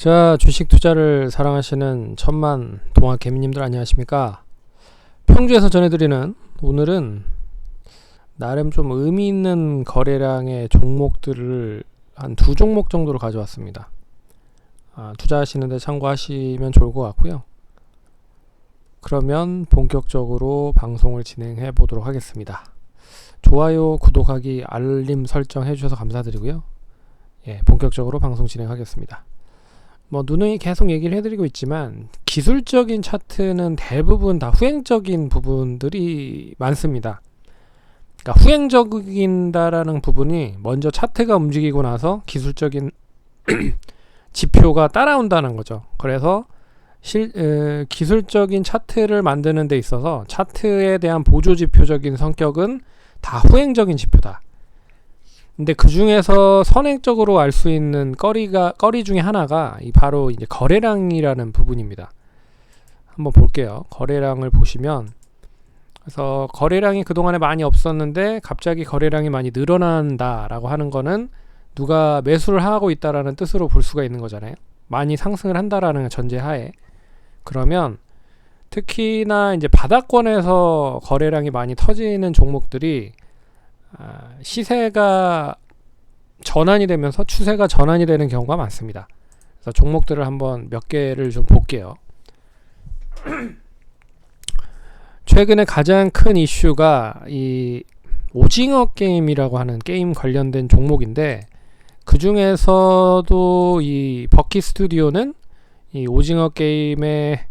자, 주식 투자를 사랑하시는 천만 동학 개미님들 안녕하십니까? 평주에서 전해드리는 오늘은 나름 좀 의미 있는 거래량의 종목들을 한 두 종목 정도로 가져왔습니다. 투자하시는데 참고하시면 좋을 것 같고요. 그러면 본격적으로 방송을 진행해 보도록 하겠습니다. 좋아요, 구독하기, 알림 설정 해주셔서 감사드리고요. 본격적으로 방송 진행하겠습니다. 누누이 계속 얘기를 해드리고 있지만 기술적인 차트는 대부분 다 후행적인 부분들이 많습니다. 그러니까 후행적인다라는 부분이 먼저 차트가 움직이고 나서 기술적인 지표가 따라온다는 거죠. 그래서 기술적인 차트를 만드는 데 있어서 차트에 대한 보조지표적인 성격은 다 후행적인 지표다. 근데 그 중에서 선행적으로 알 수 있는 거리 중에 하나가 바로 이제 거래량이라는 부분입니다. 한번 볼게요. 거래량을 보시면, 그래서 거래량이 그동안에 많이 없었는데 갑자기 거래량이 많이 늘어난다라고 하는 거는 누가 매수를 하고 있다라는 뜻으로 볼 수가 있는 거잖아요. 많이 상승을 한다라는 전제하에. 그러면 특히나 이제 바닥권에서 거래량이 많이 터지는 종목들이 시세가 전환이 되면서 추세가 전환이 되는 경우가 많습니다. 그래서 종목들을 한번 몇 개를 좀 볼게요. 최근에 가장 큰 이슈가 이 오징어 게임이라고 하는 게임 관련된 종목인데, 그 중에서도 이 버키 스튜디오는 이 오징어 게임의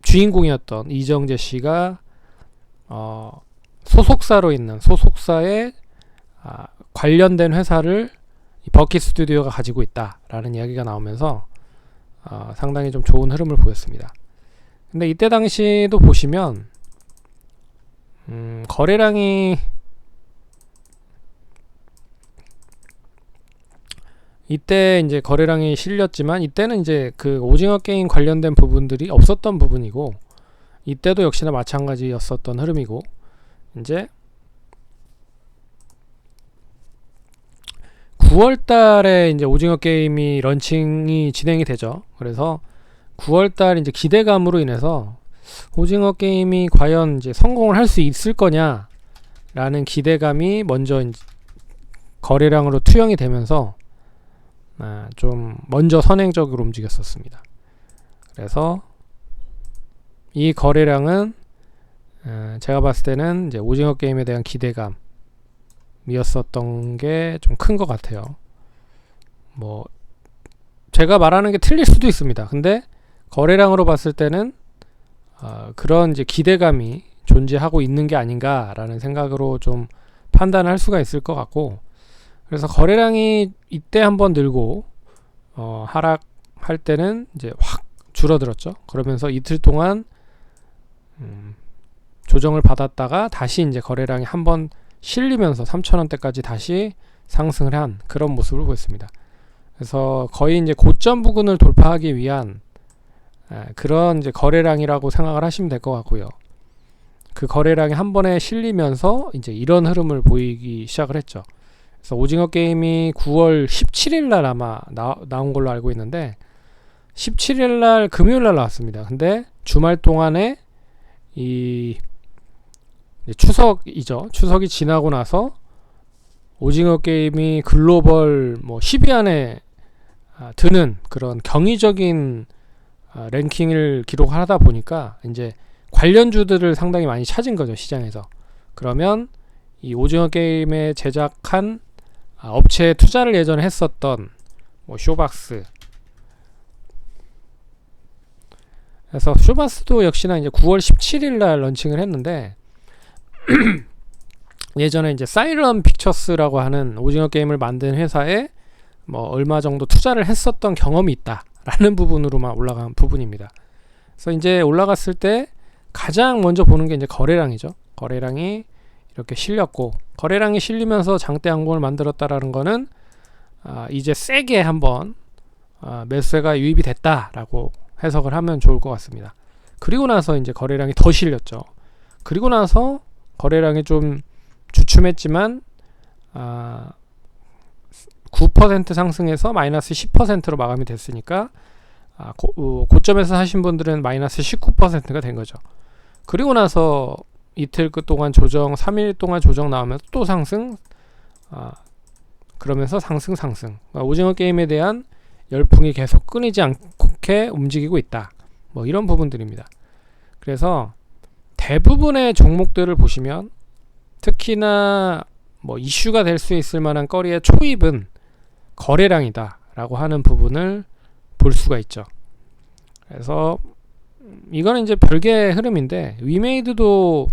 주인공이었던 이정재 씨가 소속사로 있는 소속사에 관련된 회사를 버키 스튜디오가 가지고 있다라는 이야기가 나오면서 상당히 좀 좋은 흐름을 보였습니다. 근데 이때 당시도 보시면 거래량이 이때 이제 거래량이 실렸지만 이때는 이제 그 오징어 게임 관련된 부분들이 없었던 부분이고, 이때도 역시나 마찬가지였었던 흐름이고, 이제 9월달에 이제 오징어 게임이 런칭이 진행이 되죠. 그래서 9월달 이제 기대감으로 인해서 오징어 게임이 과연 이제 성공을 할 수 있을 거냐라는 기대감이 먼저 이제 거래량으로 투영이 되면서 좀 먼저 선행적으로 움직였었습니다. 그래서 이 거래량은 제가 봤을 때는 이제 오징어 게임에 대한 기대감이었었던 게 좀 큰 것 같아요. 제가 말하는 게 틀릴 수도 있습니다. 근데 거래량으로 봤을 때는 그런 이제 기대감이 존재하고 있는 게 아닌가라는 생각으로 좀 판단을 할 수가 있을 것 같고, 그래서 거래량이 이때 한번 늘고 하락할 때는 이제 확 줄어들었죠. 그러면서 이틀 동안 조정을 받았다가 다시 이제 거래량이 한번 실리면서 3,000원대까지 다시 상승을 한 그런 모습을 보였습니다. 그래서 거의 이제 고점 부근을 돌파하기 위한 그런 이제 거래량이라고 생각을 하시면 될 것 같고요. 그 거래량이 한 번에 실리면서 이제 이런 흐름을 보이기 시작을 했죠. 그래서 오징어 게임이 9월 17일 날 아마 나온 걸로 알고 있는데, 17일 날 금요일 날 나왔습니다. 근데 주말 동안에 이 추석이죠. 추석이 지나고 나서 오징어 게임이 글로벌 10위 안에 드는 그런 경이적인 랭킹을 기록하다 보니까 이제 관련주들을 상당히 많이 찾은 거죠, 시장에서. 그러면 이 오징어 게임에 제작한 업체에 투자를 예전에 했었던 쇼박스, 그래서 쇼박스도 역시나 이제 9월 17일 날 런칭을 했는데 예전에 이제 사이런 픽처스라고 하는 오징어 게임을 만든 회사에 얼마 정도 투자를 했었던 경험이 있다라는 부분으로만 올라간 부분입니다. 그래서 이제 올라갔을 때 가장 먼저 보는 게 이제 거래량이죠. 거래량이 이렇게 실렸고, 거래량이 실리면서 장대 양봉을 만들었다라는 거는 이제 세게 한번 매수세가 유입이 됐다라고 해석을 하면 좋을 것 같습니다. 그리고 나서 이제 거래량이 더 실렸죠. 그리고 나서 거래량이 좀 주춤했지만 9% 상승해서 마이너스 10%로 마감이 됐으니까 고점에서 사신 분들은 마이너스 19%가 된 거죠. 그리고 나서 이틀 동안 조정, 3일 동안 조정 나오면서 또 상승, 그러면서 상승. 오징어 게임에 대한 열풍이 계속 끊이지 않게 움직이고 있다. 뭐 이런 부분들입니다. 그래서 대부분의 종목들을 보시면 특히나 뭐 이슈가 될 수 있을 만한 거리의 초입은 거래량이다 라고 하는 부분을 볼 수가 있죠. 그래서 이거는 이제 별개의 흐름인데, 위메이드도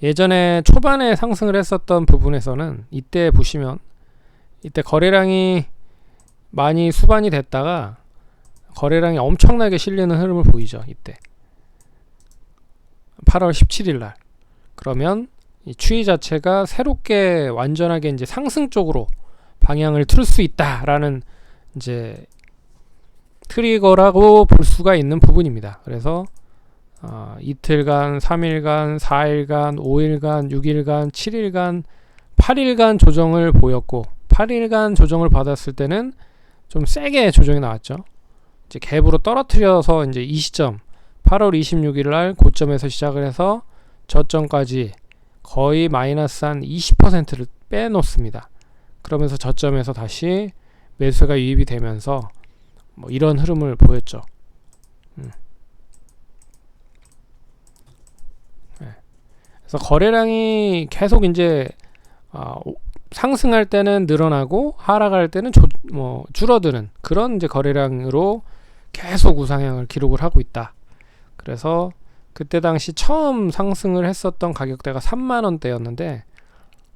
예전에 초반에 상승을 했었던 부분에서는 이때 보시면 이때 거래량이 많이 수반이 됐다가 거래량이 엄청나게 실리는 흐름을 보이죠. 이때 8월 17일 날. 그러면 이 추이 자체가 새롭게 완전하게 이제 상승 쪽으로 방향을 틀 수 있다라는 이제 트리거라고 볼 수가 있는 부분입니다. 그래서 이틀간, 3일간, 4일간, 5일간, 6일간, 7일간, 8일간 조정을 보였고, 8일간 조정을 받았을 때는 좀 세게 조정이 나왔죠. 이제 갭으로 떨어뜨려서 이제 이 시점 8월 26일 날 고점에서 시작을 해서 저점까지 거의 마이너스 한 20%를 빼놓습니다. 그러면서 저점에서 다시 매수가 유입이 되면서 뭐 이런 흐름을 보였죠. 네. 그래서 거래량이 계속 이제 상승할 때는 늘어나고 하락할 때는 줄어드는 그런 이제 거래량으로 계속 우상향을 기록을 하고 있다. 그래서 그때 당시 처음 상승을 했었던 가격대가 3만원대였는데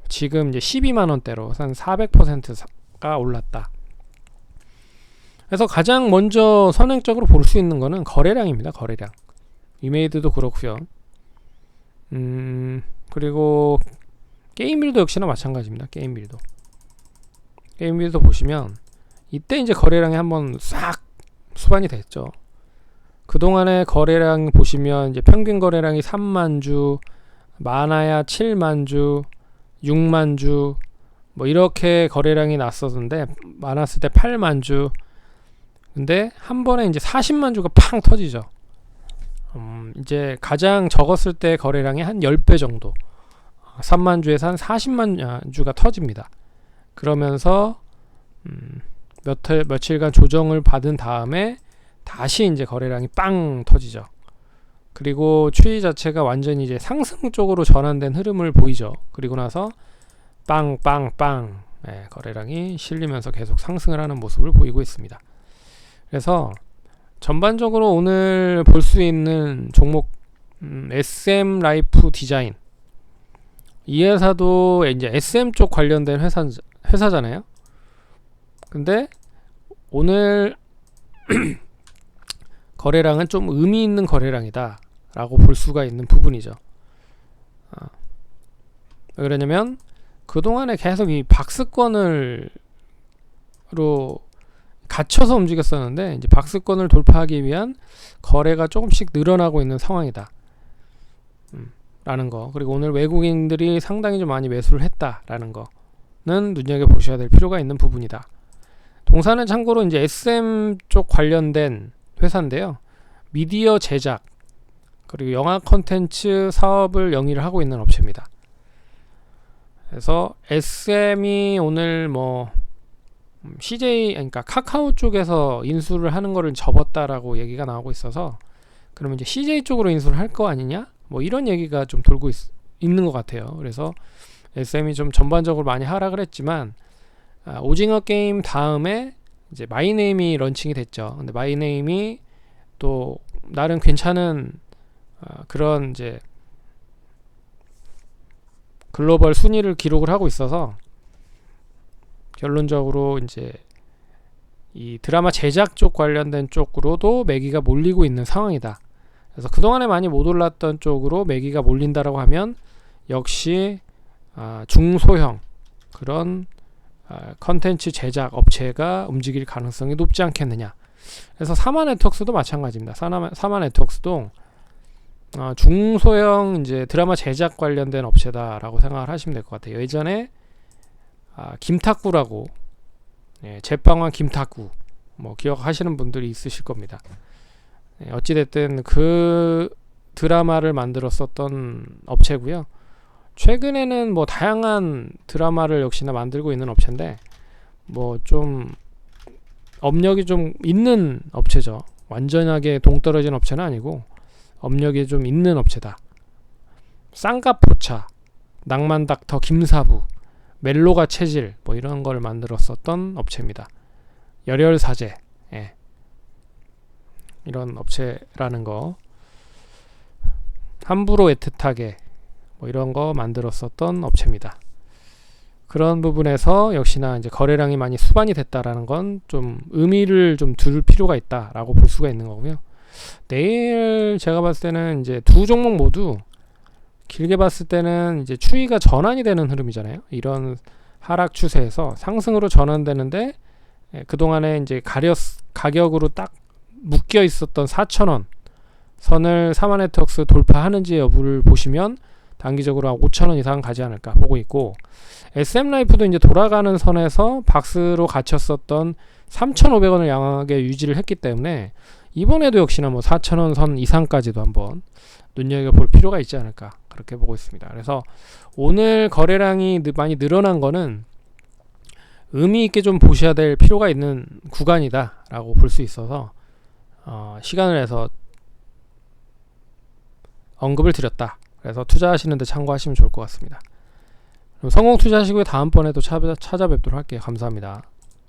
지금 이제 12만원대로 한 400%가 올랐다. 그래서 가장 먼저 선행적으로 볼 수 있는 거는 거래량입니다. 거래량. 위메이드도 그렇고요. 그리고 게임빌도 역시나 마찬가지입니다. 게임빌도 보시면 이때 이제 거래량이 한번 싹 수반이 됐죠. 그동안의 거래량 보시면 이제 평균 거래량이 3만 주, 많아야 7만 주, 6만 주, 뭐 이렇게 거래량이 났었는데, 많았을 때 8만 주. 근데 한 번에 이제 40만 주가 팡 터지죠. 이제 가장 적었을 때 거래량이 한 10배 정도, 3만 주에서 한 40만 주가 터집니다. 그러면서 며칠간 조정을 받은 다음에 다시 이제 거래량이 빵 터지죠. 그리고 추이 자체가 완전히 이제 상승 쪽으로 전환된 흐름을 보이죠. 그리고 나서 빵빵빵 거래량이 실리면서 계속 상승을 하는 모습을 보이고 있습니다. 그래서 전반적으로 오늘 볼 수 있는 종목 SM 라이프 디자인, 이 회사도 이제 SM 쪽 관련된 회사잖아요. 근데 오늘 거래량은 좀 의미 있는 거래량이다 라고 볼 수가 있는 부분이죠. 왜 그러냐면 그동안에 계속 이 박스권으로 갇혀서 움직였었는데, 이제 박스권을 돌파하기 위한 거래가 조금씩 늘어나고 있는 상황이다 라는 거. 그리고 오늘 외국인들이 상당히 좀 많이 매수를 했다라는 거는 눈여겨보셔야 될 필요가 있는 부분이다. 동사는 참고로 이제 SM 쪽 관련된 회사인데요. 미디어 제작 그리고 영화 콘텐츠 사업을 영위를 하고 있는 업체입니다. 그래서 SM이 오늘 뭐 CJ, 그러니까 카카오 쪽에서 인수를 하는 거를 접었다라고 얘기가 나오고 있어서, 그러면 이제 CJ 쪽으로 인수를 할 거 아니냐? 뭐 이런 얘기가 좀 돌고 있는 것 같아요. 그래서 SM이 좀 전반적으로 많이 하락을 했지만, 오징어 게임 다음에 이제 마이네임이 런칭이 됐죠. 근데 마이네임이 또 나름 괜찮은 그런 이제 글로벌 순위를 기록을 하고 있어서, 결론적으로 이제 이 드라마 제작 쪽 관련된 쪽으로도 매기가 몰리고 있는 상황이다. 그래서 그동안에 많이 못 올랐던 쪽으로 매기가 몰린다라고 하면 역시 중소형 그런 컨텐츠 제작 업체가 움직일 가능성이 높지 않겠느냐. 그래서 사마네트웍스도 마찬가지입니다. 사마네트웍스도 중소형 이제 드라마 제작 관련된 업체다라고 생각을 하시면 될 것 같아요. 예전에 김탁구라고, 제빵왕 김탁구, 뭐 기억하시는 분들이 있으실 겁니다. 어찌됐든 그 드라마를 만들었었던 업체고요. 최근에는 뭐 다양한 드라마를 역시나 만들고 있는 업체인데, 뭐 좀 업력이 좀 있는 업체죠. 완전하게 동떨어진 업체는 아니고 업력이 좀 있는 업체다. 쌍가포차, 낭만닥터 김사부, 멜로가 체질, 뭐 이런 걸 만들었었던 업체입니다. 열혈사제, 이런 업체라는 거. 함부로 애틋하게, 뭐 이런 거 만들었었던 업체입니다. 그런 부분에서 역시나 이제 거래량이 많이 수반이 됐다라는 건 좀 의미를 좀 둘 필요가 있다라고 볼 수가 있는 거고요. 내일 제가 봤을 때는 이제 두 종목 모두 길게 봤을 때는 이제 추이가 전환이 되는 흐름이잖아요. 이런 하락 추세에서 상승으로 전환되는데, 그동안에 이제 가격으로 딱 묶여 있었던 4,000원 선을 사마네트웍스 돌파하는지 여부를 보시면 단기적으로 한 5,000원 이상 가지 않을까 보고 있고, SM라이프도 이제 돌아가는 선에서 박스로 갇혔었던 3,500원을 양하게 유지를 했기 때문에 이번에도 역시나 뭐 4,000원 선 이상까지도 한번 눈여겨볼 필요가 있지 않을까, 그렇게 보고 있습니다. 그래서 오늘 거래량이 많이 늘어난 거는 의미 있게 좀 보셔야 될 필요가 있는 구간이다 라고 볼 수 있어서 시간을 내서 언급을 드렸다. 그래서 투자하시는데 참고하시면 좋을 것 같습니다. 그럼 성공 투자하시고요. 다음번에 또 찾아뵙도록 할게요. 감사합니다.